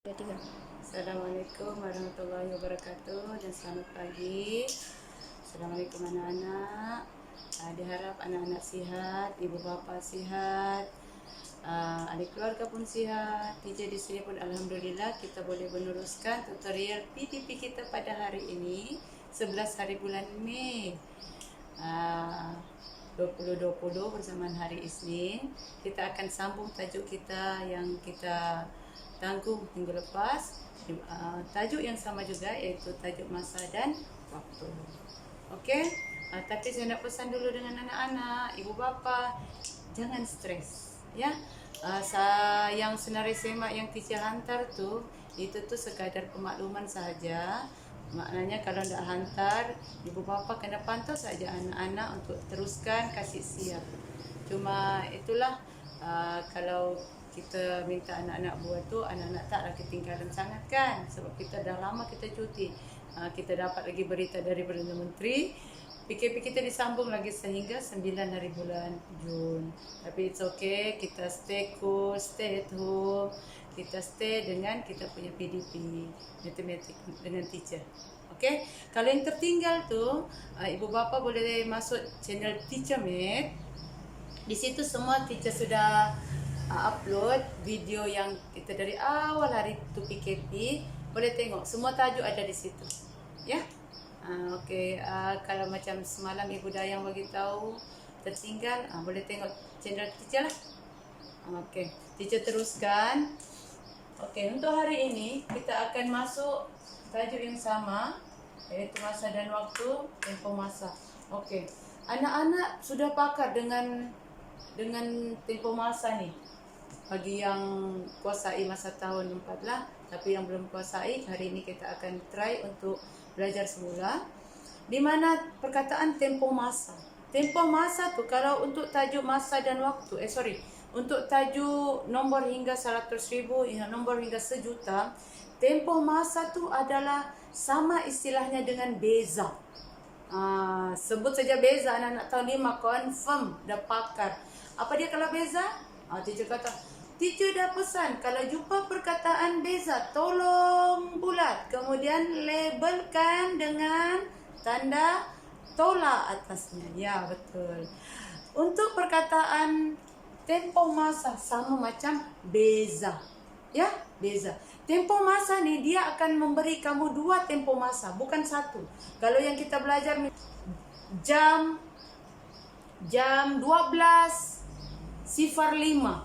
Assalamualaikum warahmatullahi wabarakatuh dan selamat pagi. Assalamualaikum anak-anak. Diharap anak-anak sihat, ibu bapa sihat, adik keluarga pun sihat. Teacher di sini pun alhamdulillah kita boleh meneruskan tutorial PTP kita pada hari ini 11 hari bulan Mei 2020 bersamaan hari Isnin. Kita akan sambung tajuk kita yang kita tanggung minggu lepas, tajuk yang sama juga, iaitu tajuk masa dan waktu. Okey, tapi saya nak pesan dulu dengan anak-anak, ibu bapa, jangan stres ya. Yang senarai semak yang teacher hantar tu, itu tu sekadar pemakluman sahaja. Maknanya kalau tidak hantar, ibu bapa kena pantau saja anak-anak untuk teruskan kasih siap. Cuma itulah, kalau kita minta anak-anak buat tu, anak-anak taklah ketinggalan sangat kan, sebab kita dah lama kita cuti. Kita dapat lagi berita dari Perdana Menteri, PKP kita disambung lagi sehingga 9 hari bulan Jun. Tapi it's okay, kita stay cool, stay at home, kita stay dengan kita punya PDP, matematik dengan teacher. Okay, kalau yang tertinggal tu, ibu bapa boleh masuk channel Teacher Mate. Di situ semua teacher sudah upload video yang kita dari awal hari tu PKP, boleh tengok semua tajuk ada di situ ya. Okey, kalau macam semalam ibu Dayang bagi tahu tertinggal, boleh tengok channel teacher lah. Okey, teacher teruskan. Okey, untuk hari ini kita akan masuk tajuk yang sama, iaitu masa dan waktu, tempoh masa. Okey, anak-anak sudah pakar dengan tempoh masa ni. Bagi yang kuasai masa tahun 4 lah, tapi yang belum kuasai, hari ini kita akan try untuk belajar semula. Di mana perkataan tempoh masa. Tempoh masa tu kalau untuk tajuk masa dan waktu, untuk tajuk nombor hingga 100,000, nombor hingga 1,000,000, tempoh masa tu adalah sama istilahnya dengan beza. Sebut saja beza, anak-anak tahun 5 confirm dah pakar. Apa dia kalau beza? Teacher kata, teacher dah pesan kalau jumpa perkataan beza, tolong bulat, kemudian labelkan dengan tanda tolak atasnya. Ya, betul. Untuk perkataan tempoh masa sama macam beza. Ya, beza. Tempoh masa ni dia akan memberi kamu 2 tempoh masa, bukan 1. Kalau yang kita belajar jam 12:05.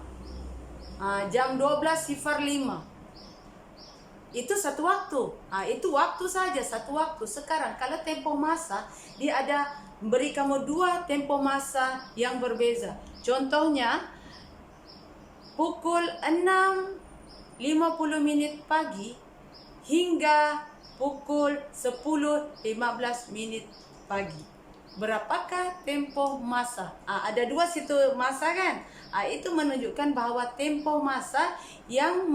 Jam 12:05 itu satu waktu. Itu waktu saja, satu waktu. Sekarang kalau tempoh masa, dia ada beri kamu 2 tempoh masa yang berbeza. Contohnya pukul 6:50 pagi hingga pukul 10:15 pagi. Berapakah tempoh masa? Ada 2 situ masa kan? Itu menunjukkan bahawa tempoh masa yang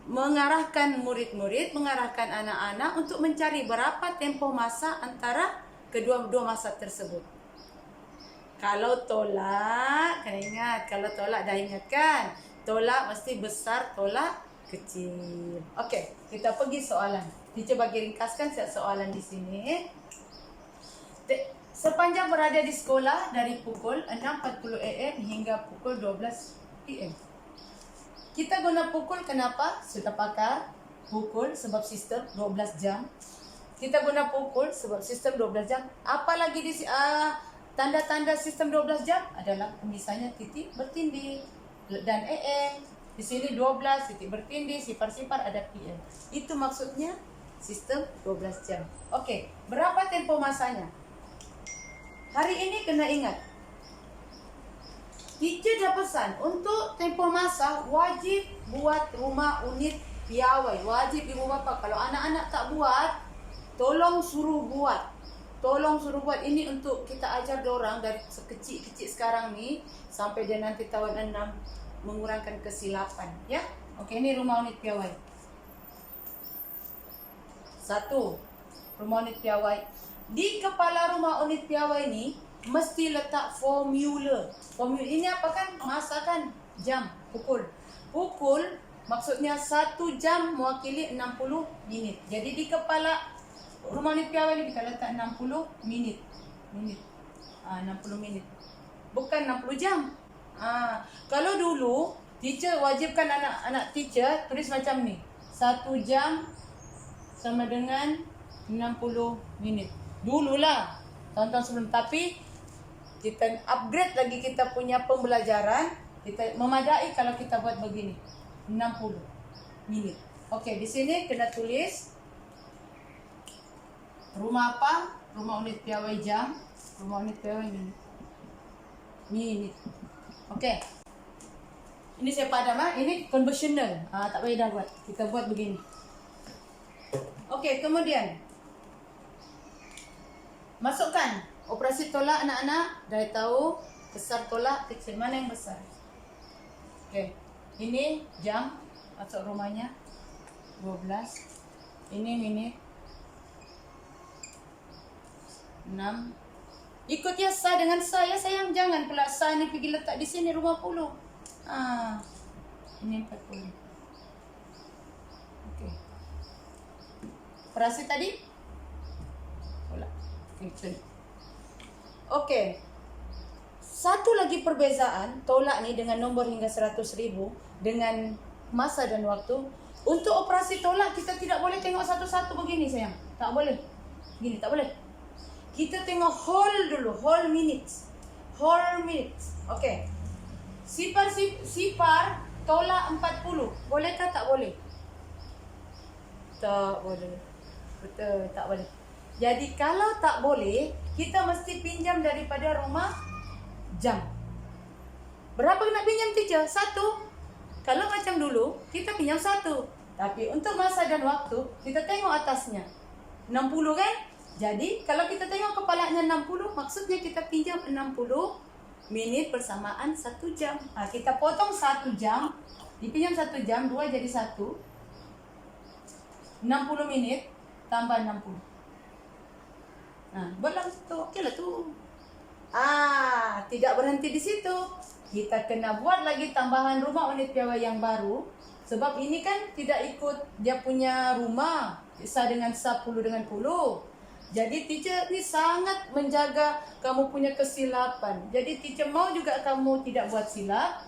mengarahkan murid-murid, mengarahkan anak-anak untuk mencari berapa tempoh masa antara kedua-dua masa tersebut. Kalau tolak, kena ingat, kalau tolak dah ingat kan? Tolak mesti besar, tolak kecil. Okey, kita pergi soalan. Teacher bagi ringkaskan soalan di sini. Sepanjang berada di sekolah dari pukul 6.40 AM hingga pukul 12 PM. Kita guna pukul kenapa? Sudah pakar. Pukul sebab sistem 12 jam. Kita guna pukul sebab sistem 12 jam. Apalagi di tanda-tanda sistem 12 jam adalah misalnya titik bertindih dan AM. Di sini 12 titik bertindih, sifar-sifar ada PM. Itu maksudnya sistem 12 jam. Okey, berapa tempoh masanya? Hari ini kena ingat, teacher dah pesan untuk tempoh masa wajib buat rumah unit piawai. Wajib ibu bapa. Kalau anak-anak tak buat, tolong suruh buat. Tolong suruh buat. Ini untuk kita ajar diorang dari sekecil-kecil sekarang ni sampai dia nanti tahun 6 mengurangkan kesilapan. Ya. Okey, ini rumah unit piawai. 1. Rumah unit piawai. Di kepala rumah unit piawai ni mesti letak formula. Formula ini apa kan? Masa kan? Jam, pukul. Pukul Maksudnya 1 jam mewakili 60 minit. Jadi di kepala rumah unit piawai ni kita letak 60 minit. 60 minit. Bukan 60 jam. Kalau dulu teacher wajibkan anak-anak teacher tulis macam ni. 1 jam sama dengan 60 minit. Dululah tahun-tahun sebelum, tapi kita upgrade lagi kita punya pembelajaran, kita memadai kalau kita buat begini. 60 minit. Okey, di sini kena tulis rumah apa? Rumah unit piawai jam, rumah unit piawai minit. Minit. Okey. Ini saya padam ini conventional. Tak payah dah buat. Kita buat begini. Okey, kemudian masukkan operasi tolak anak-anak. Dah tahu besar tolak kecil, mana yang besar? Okey. Ini jam masuk rumahnya 12. Ini minit 6. Ikut ya sah dengan sah ya sayang. Jangan pula sah ni pergi letak di sini 50. Ini 40. Okey. Operasi tadi tolak kecil. Okey. Satu lagi perbezaan tolak ni dengan nombor hingga 100,000 dengan masa dan waktu. Untuk operasi tolak kita tidak boleh tengok satu-satu begini sayang. Tak boleh. Gini tak boleh. Kita tengok whole dulu, whole minutes. Whole minutes. Okey. Sifar tolak 40. Bolehkah tak boleh? Tak boleh. Betul, tak boleh. Jadi kalau tak boleh, kita mesti pinjam daripada rumah jam. Berapa nak pinjam teacher? 1. Kalau macam dulu, kita pinjam 1. Tapi untuk masa dan waktu, kita tengok atasnya. 60 kan? Jadi, kalau kita tengok kepalanya 60, maksudnya kita pinjam 60 minit bersamaan 1 jam. Kita potong 1 jam, dipinjam 1 jam, 2 jadi 1. 60 minit tambah 60. Buatlah tu. Okeylah tu. Tidak berhenti di situ. Kita kena buat lagi tambahan rumah unit piawai yang baru. Sebab ini kan tidak ikut dia punya rumah. Sah dengan sah, puluh dengan puluh. Jadi teacher ni sangat menjaga kamu punya kesilapan. Jadi teacher mau juga kamu tidak buat silap.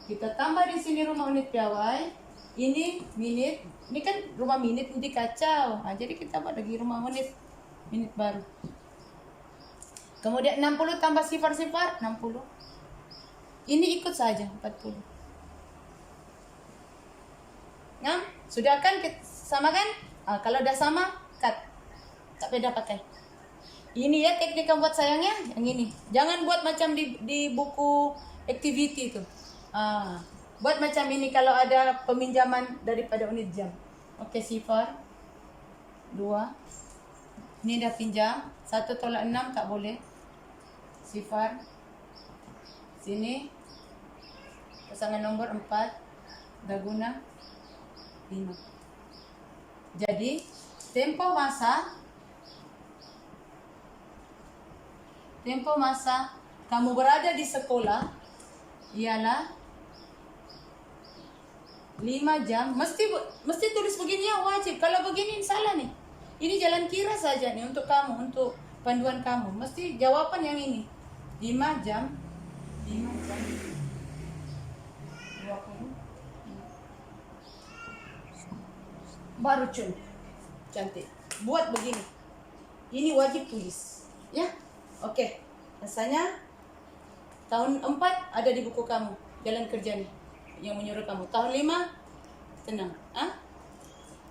Kita tambah di sini rumah unit piawai. Ini minit. Ini kan rumah minit nanti kacau. Jadi kita buat lagi rumah minit baru. Kemudian 60 tambah sifar-sifar 60. Ini ikut saja 40. Sudah kan sama kan? Kalau dah sama, cut. Tak beda pakai. Ini ya teknik yang buat sayangnya, yang ini. Jangan buat macam di buku activity tu. Buat macam ini kalau ada peminjaman daripada unit jam. Okey, sifar 2. Ini dah pinjam 1 tolak 6 tak boleh. Sifar sini pasangan nombor 4 dah guna 5. Jadi tempo masa kamu berada di sekolah ialah 5 jam. Mesti tulis begini ya, wajib. Kalau begini salah nih. Ini jalan kira saja nih untuk kamu, untuk panduan kamu. Mesti jawaban yang ini. 5 jam 20. Baru cantik. Buat begini. Ini wajib tulis. Ya. Okey. Rasanya tahun 4 ada di buku kamu. Jalan kerja nih yang menyuruh kamu. Tahun 5 tenang.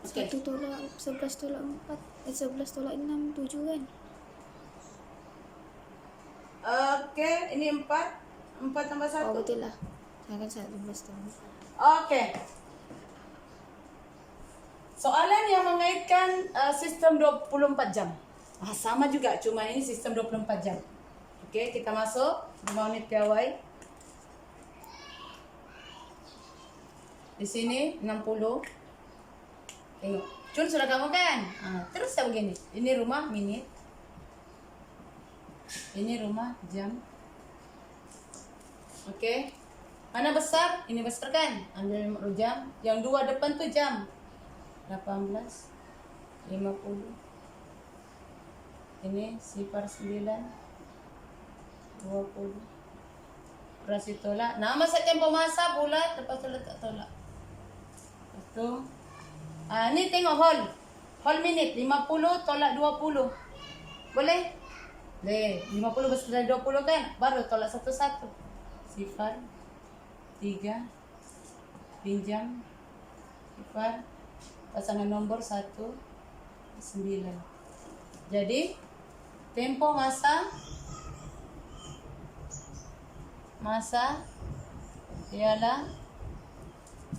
Okay. 1 tolak 11 tolak 4 11 tolak 6 7 kan? Okey, ini 4 tambah 1. Betul lah. Kan 11 tahun. Okey. Soalan yang mengaitkan sistem 24 jam. Sama juga, cuma ini sistem 24 jam. Okey, kita masuk rumah unit piawai. Di sini 60. Tengok. Cun sudah kamu kan? Terus saya begini. Ini rumah minit. Ini rumah jam. Okey. Mana besar? Ini besar kan? Ambil 50 jam. Yang dua depan tuh jam. 18, 50. Ini sifar 9, 20. Operasi tolak. Nama saya tempoh masa bulat. Lepas tu letak tolak. Lepas tu. Ni tengok hol. Hol minit. 50 tolak 20. Boleh? Boleh. 50 besar dari 20 kan? Baru tolak satu-satu. Sifar. 3. Pinjam. Sifar. Pasangan nombor 1. 9. Jadi tempoh masa ialah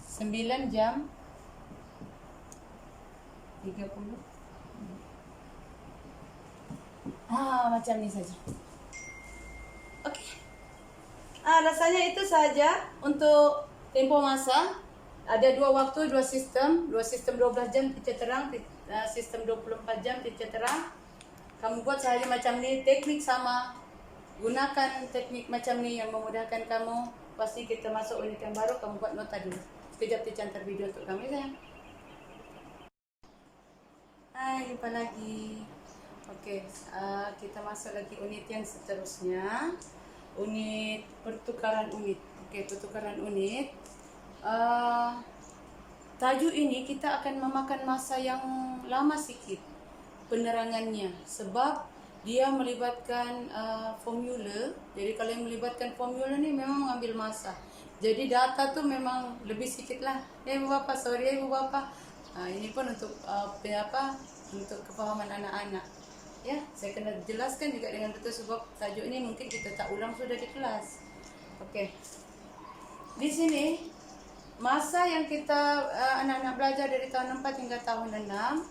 9 jam 30. Macam ni saja. Okey. Rasanya itu saja untuk tempoh masa. Ada 2 waktu, 2 sistem. 2 sistem 12 jam teacher terang, sistem 24 jam teacher terang. Kamu buat saja macam ni, teknik sama. Gunakan teknik macam ni yang memudahkan kamu. Pasti kita masuk unit yang baru, kamu buat nota dulu. Sekejap teacher hantar video untuk kamu sayang. Hai, jumpa lagi. Okey, kita masuk lagi unit yang seterusnya. Unit pertukaran unit. Okey, pertukaran unit. Tajuk ini kita akan memakan masa yang lama sikit penerangannya sebab dia melibatkan formula. Jadi kalau yang melibatkan formula ni memang mengambil masa. Jadi data tu memang lebih sikit lah. Ibu bapa, sorry ibu bapa. Ini pun untuk untuk kefahaman anak-anak. Ya, saya kena jelaskan juga dengan betul sebab tajuk ini mungkin kita tak ulang sudah di kelas. Okey. Di sini masa yang kita anak-anak belajar dari tahun 4 hingga tahun 6,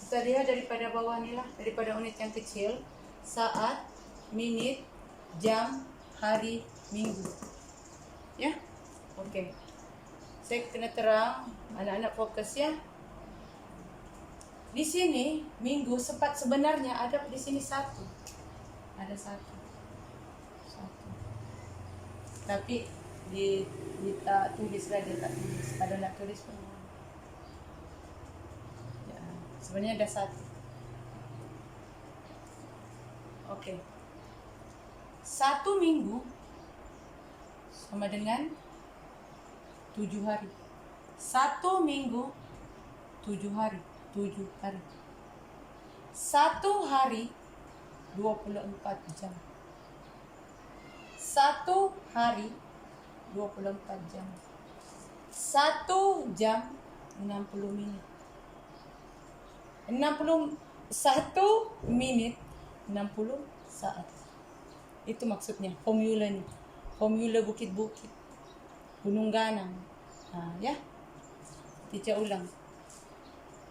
kita lihat daripada bawah ni lah, daripada unit yang kecil. Saat, minit, jam, hari, minggu. Ya? Okey. Saya kena terang, anak-anak fokus ya. Di sini minggu sebenarnya ada di sini 1. Ada 1. Tapi kita tulis lah, dia tak tulis. Kalau nak tulis pun ya, sebenarnya ada 1. Okey. 1 minggu sama dengan 7 hari. 1 minggu 7 hari. 7 hari. 1 hari 24 jam. 1 hari 24 jam. 1 jam 60 minit. 1 minit 60 saat. Itu maksudnya formula ni. Formula bukit-bukit. Gunung ganang. Ya. Teacher ulang.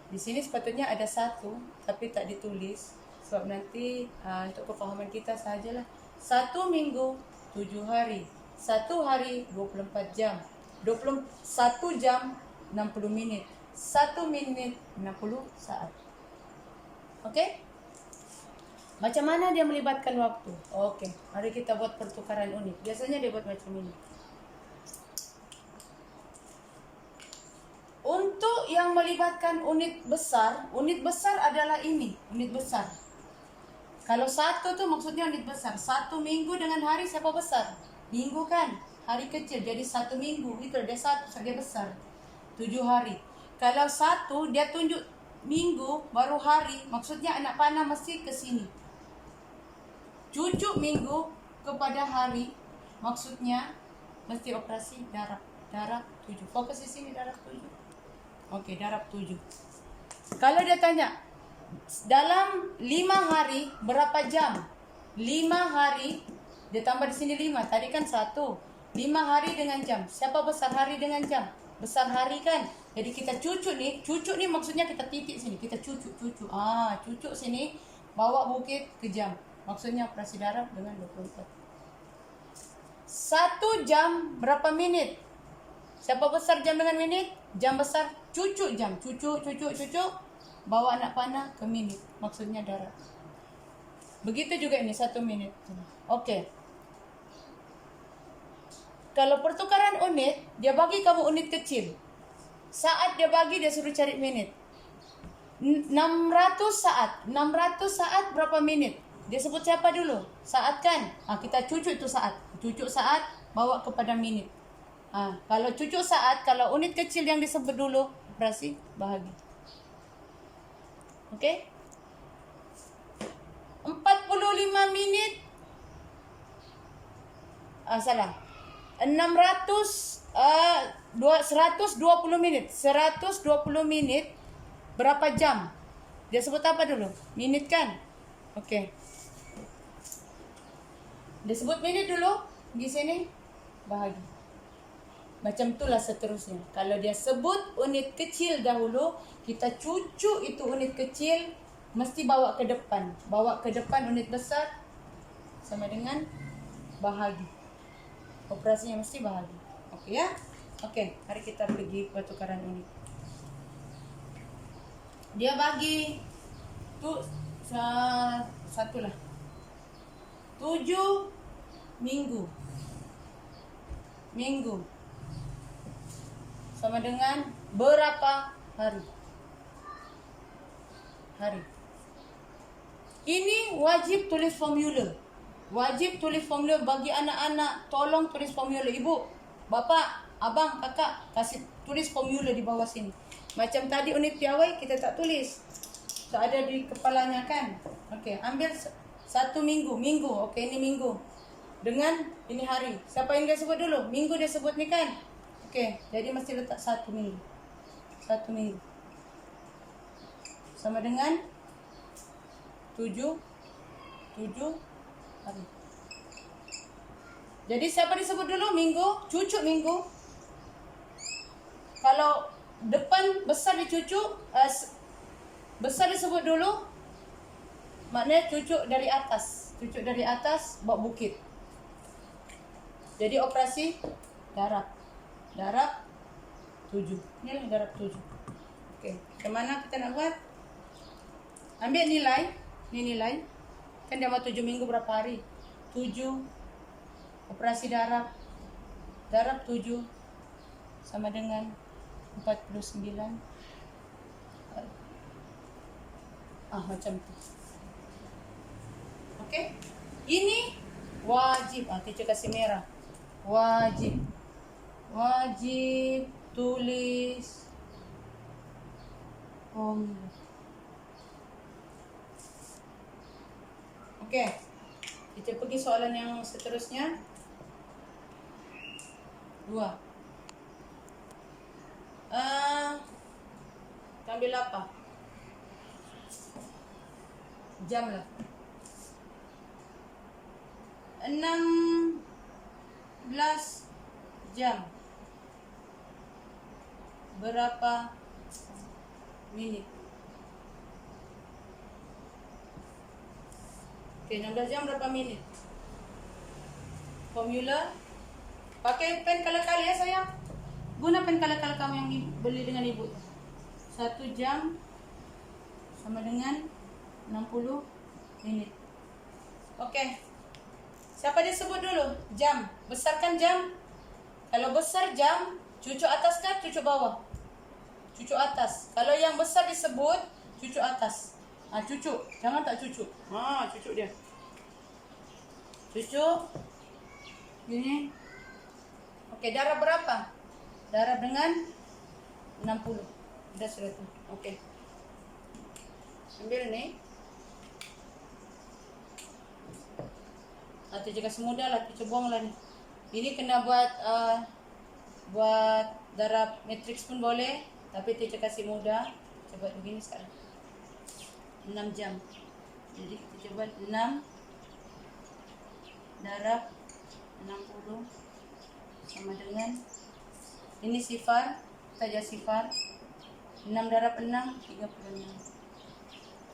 Di sini sepatutnya ada 1 tapi tak ditulis sebab nanti untuk kefahaman kita sahajalah. 1 minggu 7 hari. 1 hari 24 jam. 1 jam 60 minit. 1 minit 60 saat. Okey? Macam mana dia melibatkan waktu? Okey, mari kita buat pertukaran unit. Biasanya dia buat macam ini. Untuk yang melibatkan unit besar adalah ini, unit besar. Kalau 1 tu maksudnya unit besar. 1 minggu dengan hari siapa besar? Minggu kan? Hari kecil, jadi 1 minggu. Itu dia 1, dia besar. 7 hari. Kalau 1, dia tunjuk minggu, baru hari. Maksudnya anak panah mesti ke sini. Cucuk minggu kepada hari, maksudnya mesti operasi darab. Darab 7. Fokus di sini, darab 7. Okey, darab 7. Kalau dia tanya, dalam 5 hari berapa jam? 5 hari, dia tambah di sini 5. Tadi kan 1. 5 hari dengan jam. Siapa besar hari dengan jam? Besar hari kan? Jadi kita cucuk ni maksudnya kita titik sini. Kita cucuk. Cucuk sini, bawa bukit ke jam. Maksudnya operasi darab dengan 24. 1 jam berapa minit? Siapa besar jam dengan minit? Jam besar, cucuk jam. Cucuk. Bawa anak panah ke minit. Maksudnya darab. Begitu juga ini 1 minit. Okey. kalau pertukaran unit, dia bagi kamu unit kecil. Saat dia bagi, dia suruh cari menit. 600 saat. 600 saat berapa menit? Dia sebut siapa dulu? Saat kan? Kita cucuk itu saat. Cucuk saat, bawa kepada menit. Kalau cucuk saat, kalau unit kecil yang disebut dulu, operasi bahagi. Okey? 45 minit. Salah. 120 minit. 120 minit berapa jam? Dia sebut apa dulu? Minit kan? Okey. Dia sebut minit dulu. Di sini bahagi. Macam itulah seterusnya. Kalau dia sebut unit kecil dahulu, kita cucuk itu unit kecil, mesti bawa ke depan. Bawa ke depan unit besar sama dengan bahagi. Operasinya mesti bahagi. Okey ya? Okey, mari kita pergi pertukaran unit. Dia bagi tu satu lah. 7 minggu. Minggu sama dengan berapa hari? Hari. Ini wajib tulis formula. Wajib tulis formula bagi anak-anak. Tolong tulis formula. Ibu, bapa, abang, kakak, kasih tulis formula di bawah sini. Macam tadi unit piawai kita tak tulis. Tak ada di kepalanya kan? Okey, ambil 1 minggu. Minggu. Okey, ini minggu. Dengan ini hari. Siapa yang dia sebut dulu? Minggu dia sebut ni kan? Okey, jadi mesti letak 1 minggu. 1 minggu. Sama dengan 7 hari. Jadi siapa disebut dulu? Minggu, cucuk minggu. Kalau depan besar dicucuk, besar disebut dulu, maknanya cucuk dari atas. Cucuk dari atas, bawa bukit. Jadi operasi darab. Darab 7. Inilah darab 7. Okey, macam mana kita nak buat? Ambil nilai. Ini nilai. Kan dia mau 7 minggu berapa hari? 7. Operasi darab. Darab 7 sama dengan 49. Macam tu. Okey. Ini wajib. Teacher kasih merah. Wajib. Wajib tulis formula. Okey. Kita pergi soalan yang seterusnya. 2. Ambil apa? Jam lah. 16 jam. Berapa minit? Okey, 16 jam berapa minit? Formula. Pakai pen kala-kala ya sayang. Guna pen kala-kala kamu yang beli dengan ibu. 1 jam sama dengan 60 minit. Okey. Siapa dia sebut dulu? Jam. Besarkan jam. Kalau besar jam, cucuk atas kan? Cucuk bawah. Cucuk atas. Kalau yang besar disebut, cucuk atas. Cucuk. Jangan tak cucuk. Cucuk dia. Cucuk. Gini. Okey, darab berapa? Darab dengan 60. Sudah tu. Okey. Ambil ni. Teacher kasih mudah lah. Teacher buang lah ni. Ini kena buat darab matriks pun boleh. Tapi teacher kasih mudah. Kita buat begini sekarang. 6 jam. Jadi kita buat 6 darab 60 sama dengan ini sifar, saja sifar. 6 darab 6 36.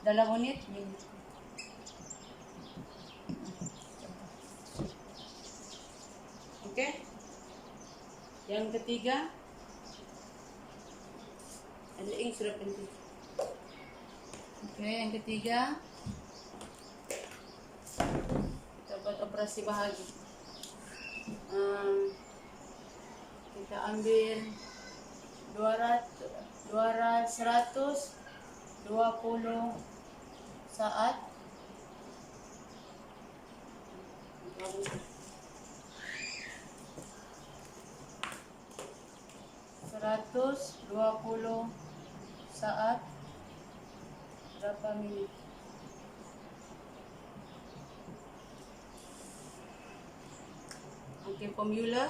Dalam unit minit. Okey. Yang ketiga, ada ing sudah penting. Okey, yang ketiga kita buat operasi bahagi. Kita ambil 120 saat. 120 saat berapa minit? Okey, formula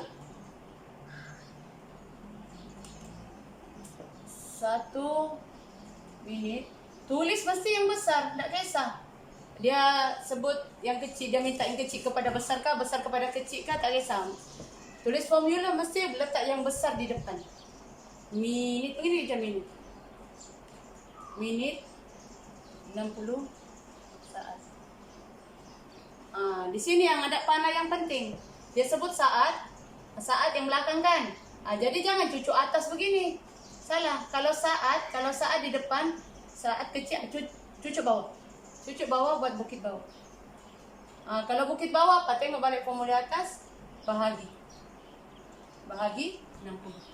1 minit. Tulis mesti yang besar, tak kisah. Dia sebut yang kecil, dia minta yang kecil kepada besar kah, besar kepada kecil kah, tak kisah. Tulis formula mesti letak yang besar di depan. Minit, begini je minit. Minit 60 saat. Di sini yang ada panah yang penting. Dia sebut saat, saat yang belakang kan. Jadi jangan cucuk atas begini. Salah. Kalau saat di depan, saat kecil cucuk bawah. Cucuk bawah buat bukit bawah. Kalau bukit bawah apa? Tengok balik formula atas, bahagi. Bahagi 60.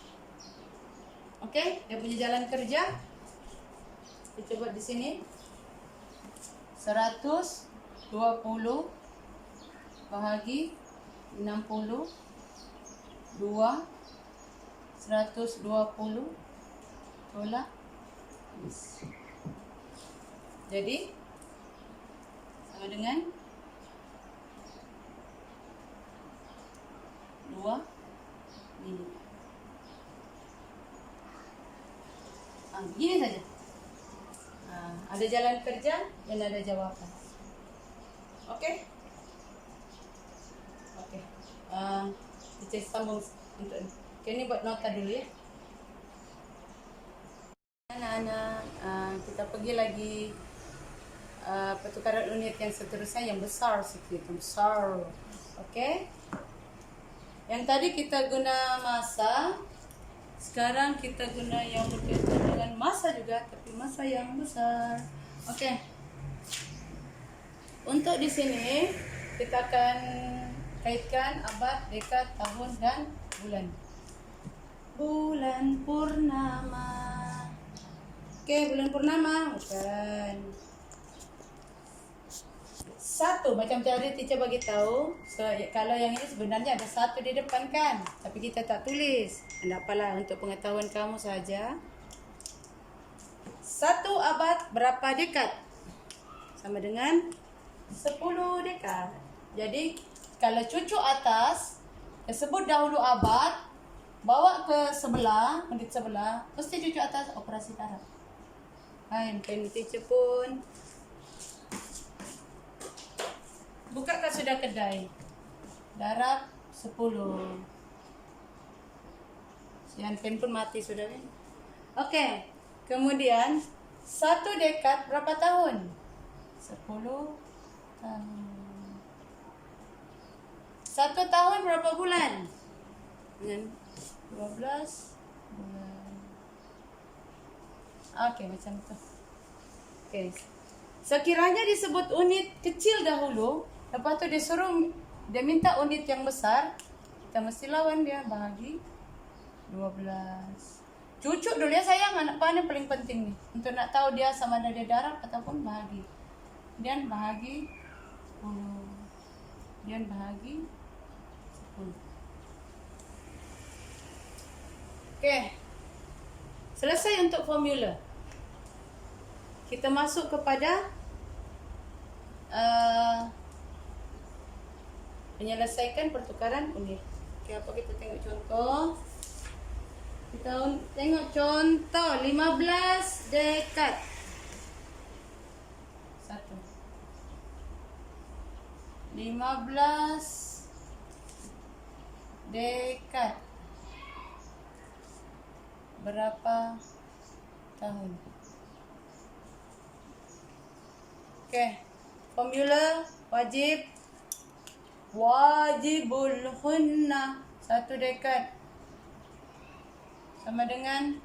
Okey, dia punya jalan kerja. Kita buat di sini. 120 bahagi 60 2 120 tolak. Jadi sama dengan 2 minit. Begini saja. Ada jalan kerja dan ada jawapan. Okey? Okey. Kita sambung untuk ni. Okay, ni buat nota dulu ya. Anak-anak, kita pergi lagi pertukaran unit yang seterusnya yang besar sikit, besar. Okey? Yang tadi kita guna masa. Sekarang kita guna yang berkaitan dengan masa juga, tapi masa yang besar. Okey. Untuk di sini kita akan kaitkan abad, dekad, tahun dan bulan. Bulan purnama. Okey, bulan purnama bukan. 1 macam tadi teacher bagi tahu. So, kalau yang ini sebenarnya ada 1 di depan kan, tapi kita tak tulis. Tak apalah, untuk pengetahuan kamu saja. 1 abad berapa dekad? Sama dengan 10 dekad. Jadi kalau cucuk atas, sebut dahulu abad, bawa ke sebelah, menit sebelah, mesti cucuk atas operasi darab. Hai, pen teacher pun. Bukakan sudah kedai. Darab 10. Sian pen pun mati sudah kan. Okey. Kemudian 1 dekad berapa tahun? 10 tahun. 1 tahun berapa bulan? Dengan 12 bulan. Okey, macam tu. Okey. Sekiranya disebut unit kecil dahulu, lepas tu dia minta unit yang besar, kita mesti lawan dia, bahagi 12. Cucuk dulu ya sayang, anak panah paling penting nih. Untuk nak tahu dia sama ada dia darab ataupun bahagi. Kemudian bahagi 10. Kemudian bahagi 10. Okey. Selesai untuk formula. Kita masuk kepada menyelesaikan pertukaran unit. Okey, apa kita tengok contoh? Kita tengok contoh 15 dekad. 1. 15 dekad. Berapa tahun? Okey. Formula wajibul hunna 1 dekad sama dengan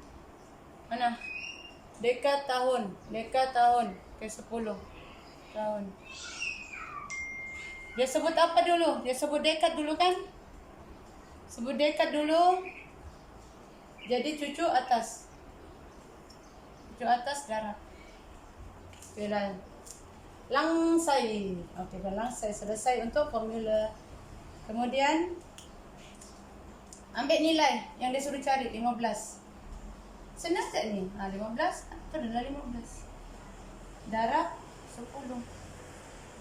mana? Dekad tahun. Okey, 10 tahun. Dia sebut apa dulu? Dia sebut dekad dulu kan? Sebut dekad dulu. Jadi cucu atas. Cucu atas darab. Okey, langsai. Okey, langsai selesai untuk formula. Kemudian ambil nilai yang dia suruh cari 15. Senang tak ni? 15. Itu adalah 15. Darab 10.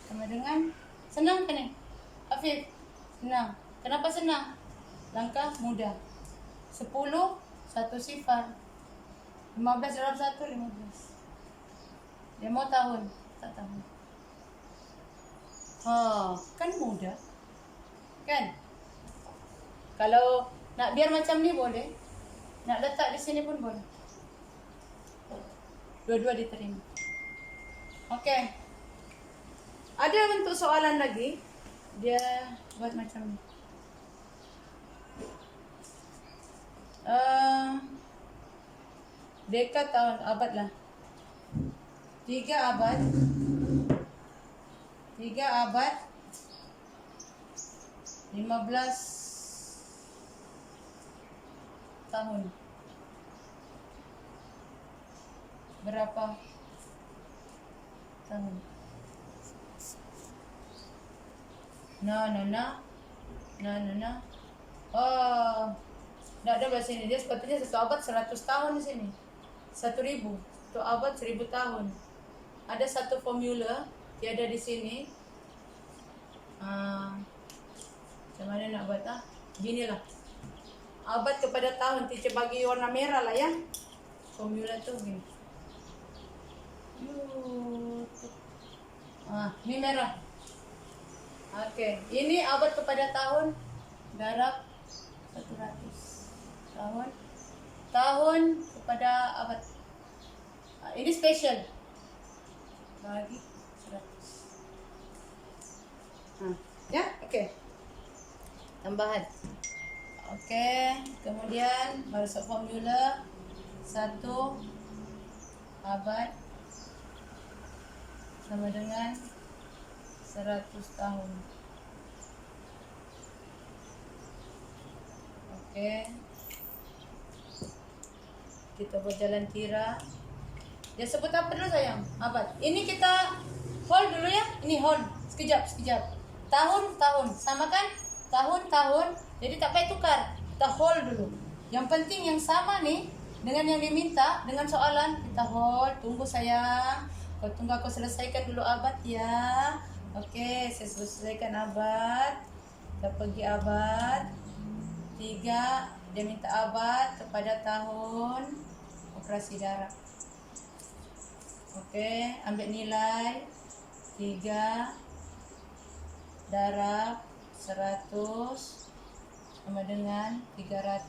Sama dengan senang kan ni? Hafif. Senang. Kenapa senang? Langkah mudah. 10 1 sifar. 15 darab 1 15. Dia mau tahun, tak tahu. Kan mudah. Kan? Kalau nak biar macam ni boleh. Nak letak di sini pun boleh. Dua-dua diterima. Okey. Ada bentuk soalan lagi. Dia buat macam ni. Dekad tahun abad lah. 3 abad 15 tahun. Berapa tahun? Tak ada bahasa ini. Dia sepatutnya 1 abad 100 tahun di sini. 1000. 1 abad 1000 tahun. Ada satu formula tiada di sini. Macam mana nak buat Ginilah. Abad kepada tahun. Teacher bagi warna merah lah ya. Formula tu gini. Ini merah. Okey, ini abad kepada tahun darab 100. Tahun kepada abad. Ini special. Bagi 100. Ya, okey. Tambahan. Okey, kemudian masuk formula 1 abad sama dengan 100 tahun. Okey. Kita buat jalan tira. Dia sebut apa dulu sayang? Abad. Ini kita hold dulu ya. Ini hold. Sekejap. Tahun. Sama kan? Tahun. Jadi tak payah tukar. Kita hold dulu. Yang penting yang sama nih dengan yang diminta, dengan soalan kita hold. Tunggu sayang. Kau tunggu aku selesaikan dulu abad ya. Okey, saya selesaikan abad. Kita pergi abad 3. Dia minta abad kepada tahun operasi darab. Okey, ambil nilai 3 darab 100 sama dengan 300.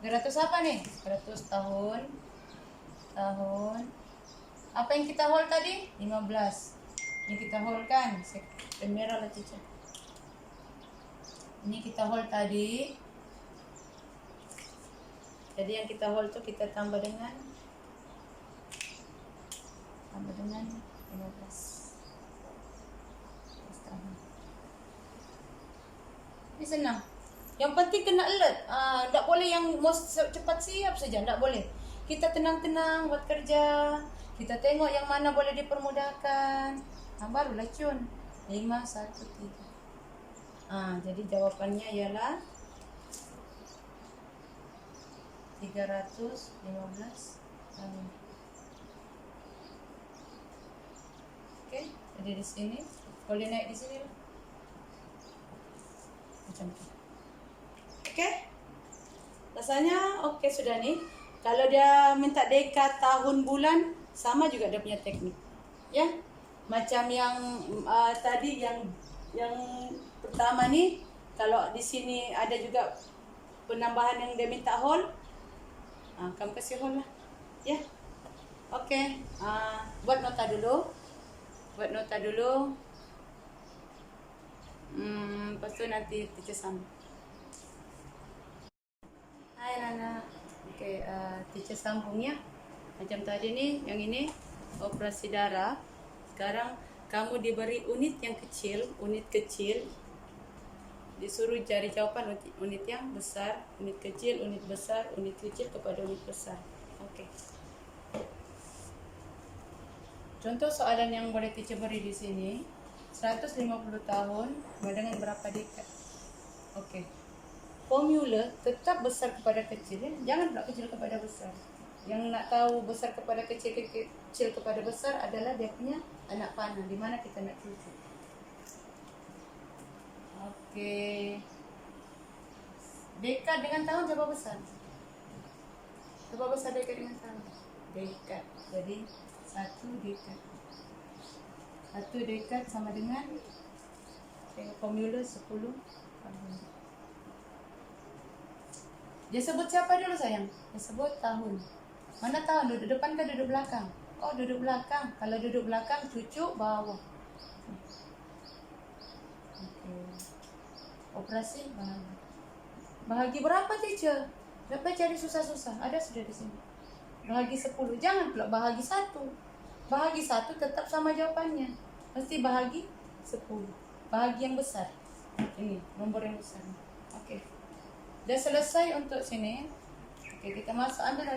300 apa nih? 300 tahun. Apa yang kita hold tadi? 15. Ini kita hold kan? Merah lah teacher. Ini kita hold tadi. Jadi yang kita hold tu kita tambah dengan 15. Ini senang. Yang penting kena alert. Tak boleh yang cepat siap saja. Tak boleh. Kita tenang-tenang buat kerja. Kita tengok yang mana boleh dipermudahkan. Barulah cun. 5, 1, 3. Jadi jawapannya ialah 315 tahun. Okey, jadi di sini boleh naik di sini lah. Macam tu. Okey. Rasanya okey sudah ni. Kalau dia minta dekad, tahun, bulan, sama juga dia punya teknik. Ya. Macam yang tadi yang pertama ni, kalau di sini ada juga penambahan yang dia minta hold. Kamu kasih hold lah. Ya. Okey. Buat nota dulu. Lepas tu nanti teacher sambung. Hai Nana. Okey, teacher sambung ya. Macam tadi ni, yang ini operasi darah. Sekarang kamu diberi unit yang kecil, disuruh cari jawapan unit yang besar, unit kecil, unit besar, unit kecil kepada unit besar. Okey. Contoh soalan yang boleh teacher beri di sini, 150 tahun dengan berapa dekad? Okey. Formula tetap besar kepada kecil, ya? Jangan pula kecil kepada besar. Yang nak tahu besar kepada kecil, kecil kepada besar adalah dia punya anak panah, di mana kita nak tuju. Okey. Dekad dengan tahun siapa besar? Siapa besar dekad dengan tahun? Dekad. Jadi 1 dekad. 1 dekad sama dengan formula 10 tahun. Dia sebut siapa dulu sayang? Dia sebut tahun. Mana tahun? Duduk depan ke duduk belakang? Oh, duduk belakang. Kalau duduk belakang, cucuk bawah. Okey. Operasi bahagi. Bahagi berapa teacher? Dapat cari susah-susah. Ada sudah di sini. Bahagi 10. Jangan pula bahagi 1. Bahagi 1 tetap sama jawapannya. Mesti bahagi 10. Bahagi yang besar. Ini, nombor yang besar. Okey. Dah selesai untuk sini. Okey, kita masuk ambil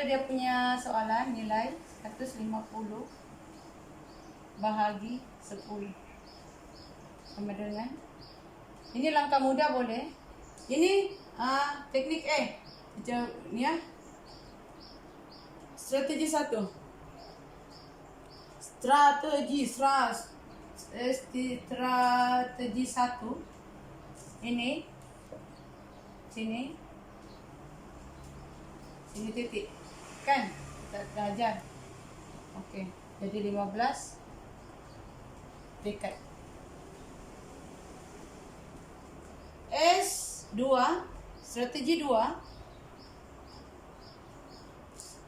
dia punya soalan nilai 150 bahagi 10 sama dengan ini. Langkah mudah boleh. Ini teknik ni ya. Strategi 1. Strategi 1. Ini sini titik kan kita belajar. Okey, jadi 15 dekad. S2 strategi 2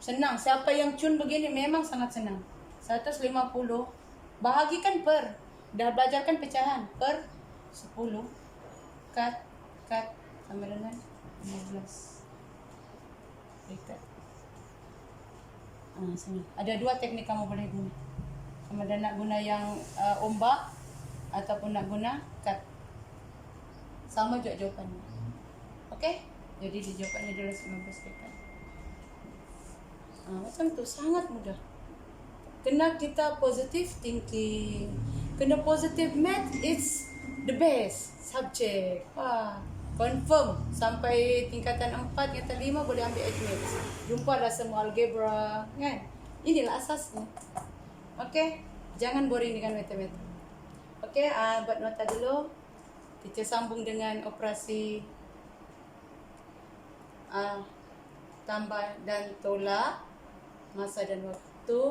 senang. Siapa yang cun begini memang sangat senang. 150 bahagikan per, dah belajarkan pecahan per 10 kat sama dengan 15 dekad. Sini. Ada 2 teknik kamu boleh guna. Sama ada nak guna yang ombak ataupun nak guna kat. Sama juga jawapannya. Okey? Jadi di jawapannya adalah 19 dekad. Macam tu, sangat mudah. Kena kita positive thinking. Kena positive math, it's the best subject. Confirm sampai tingkatan 4, tingkatan 5 boleh ambil admit. Jumpalah semua algebra, kan? Inilah asasnya. Okey, jangan boring dengan matematik. Okey, buat nota dulu. Kita sambung dengan operasi tambah dan tolak, masa dan waktu.